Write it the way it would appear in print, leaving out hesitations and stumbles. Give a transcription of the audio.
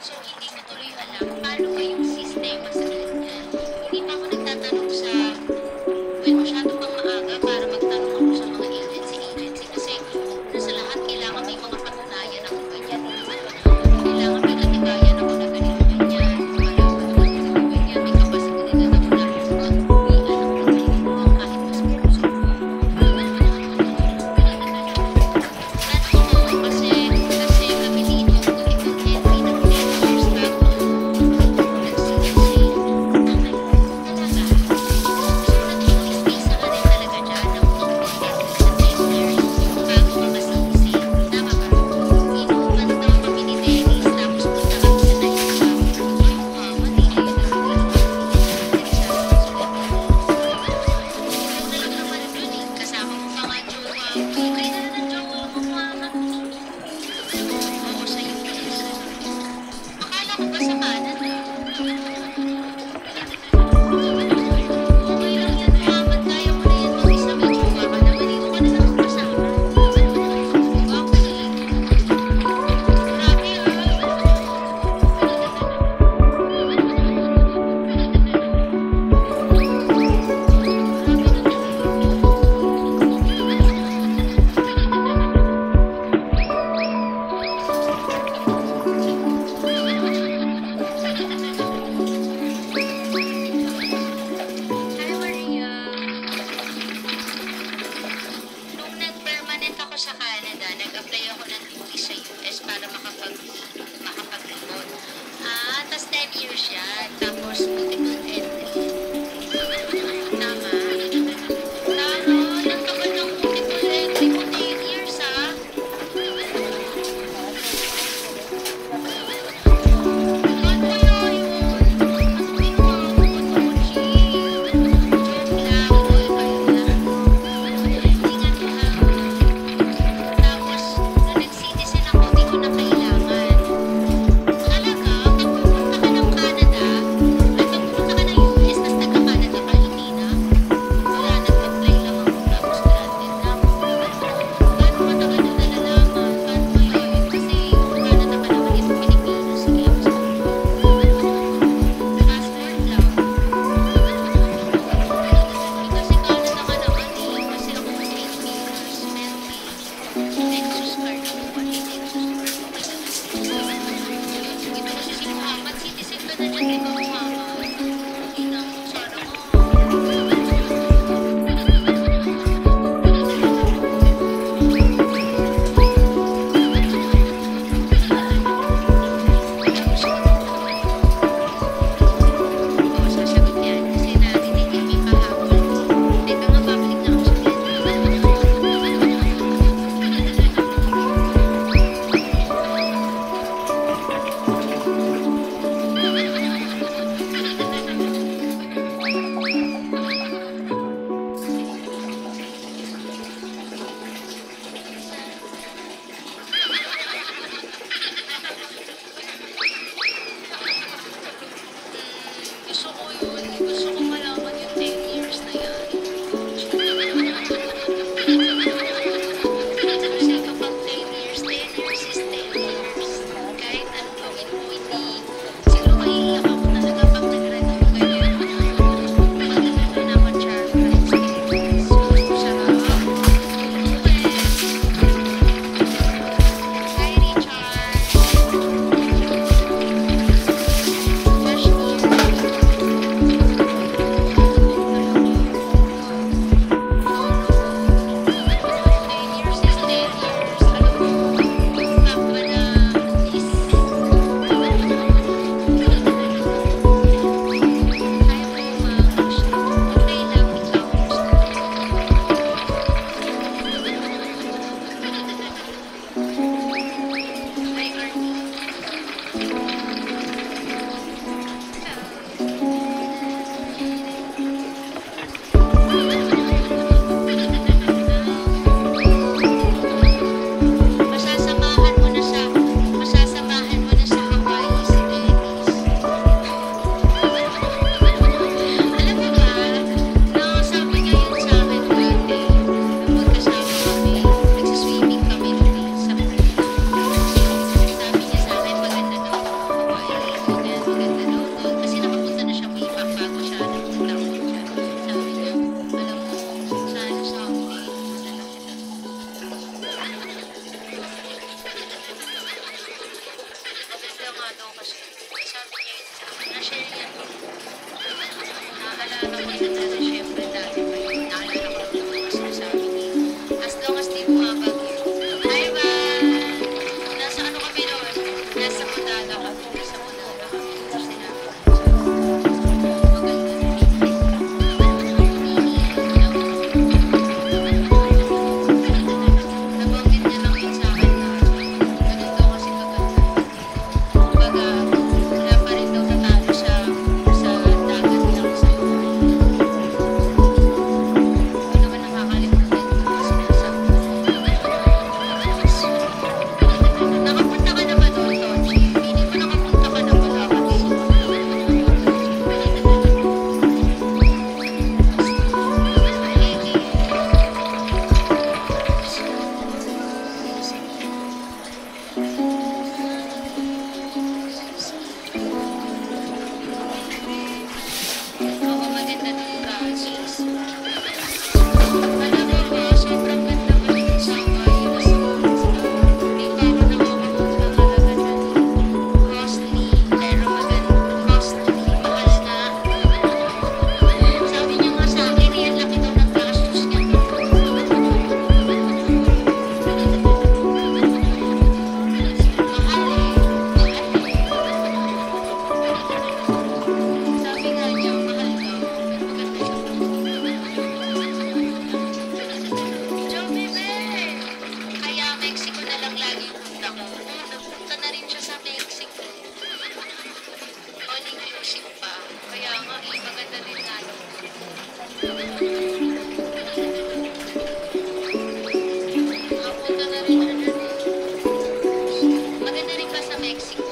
So, hindi ko tuloy alam paano ba yung sistema sa ganyan. Hindi pa ako nagtatanong sa, well, masyado pang maaga para magtanong ako sa mga agency kasi una sa lahat, kailangan may mga patunayan ako ganyan. Kailangan may katibayan ako na ganito ganyan. Malaman ko ganito ganyan. May kapasibilidad ako na mag-uwian ng ganito kahit mas puso. Kasi kami dito, ito Henry ng 10 years bago nag-CNC. Talaga. So, nag-iispisa ka rin talaga dyan ng committed sa 10 years bago ka masisi. Tama ba? Inuupan daw kami ni Dennis tapos punta kami sa night club. Mali na yun ang lang naman dun eh. Kasama mo pa nga jowa. Libre na ng jowa mo mama. Oo, sa US. Akala ko ba sa Canada? Okay lang yan, Muhammad. Kaya mo na yan mag-isa. May jowa ka naman. Dito ka na lang kasama. Okay. Grabe Hi, Maria. Nung nag-permanent ako sa Canada, nag-apply ako ng visa sa US para makapag-remote. Tas 10 years yan. Tapos multiple entry. Tama. Tama. Ang tagal ng multiple entry mo, 10 years ah. Saan kaya yun? Hindi ko makakapag Jet lag, oy, ayun lang. Ingat mo ha. Tapos, nung nag-citizen ako, di ko na kailangan. Talaga, pag pupunta ka ng Canada, ay pag pupunta ka ng US, tas nagka-Canada ka, hindi na. Wala, nag-apply lang ako, tapos granted na ako. Gaano matagal na nalalaman? Paano ba yun? Kasi yung Canada ka naman is Pilipino, sige, passport lang. Kasi Canada ka naman eh. Kasi ako kasi 8 meters, Nexus card ako, pati Nexus card ko. Ito kasi si Muhammad, citizen ka na dyan, di ba Muhammad? Hindi na ako, sana Oo, sasagot yan. Kasi narinig yung may kahapon. Teka nga, babalik na ako sa naalala ko din dati, syempre dati pa yun. Naalala ko rin yung mga sinasabi ni as long as di bumabagyo. Hi, Van! Nasa ano kami doon? Nasa Modala kami. Nasa Modala kami. Tapos sinabi ko, maganda na rin. Nabanggit niya lang yun sa akin na ganun daw kasi kaganda. Kumbaga, wala pa rin daw natalo sa dagat lang sa hindi naman nakakalimutan yung mga sinasabi. Nakapunta ka na ba doon, Tonji? Hindi mo nakapunta ka na wala ka din. Oo, maganda doon ka, sis. Alam mo ba, sobrang ganda pa rin sa bahay na hindi pa ako nakakapunta talaga dyan. Costly, pero maganda. Costly, mahal na. Sabi niya nga sa akin, yan laki daw ng gastos niya. Mahal eh. Sabi nga niya, mahal daw. Pero maganda siya. Joe, bebe! Kaya Mexico na lang lagi yung punta ko. Oo, nagpunta na rin siya sa Mexico. All inclusive pa. Kaya nga, maganda din lalo. Nakapunta na rin siya dyan eh. Maganda rin ba sa Mexico?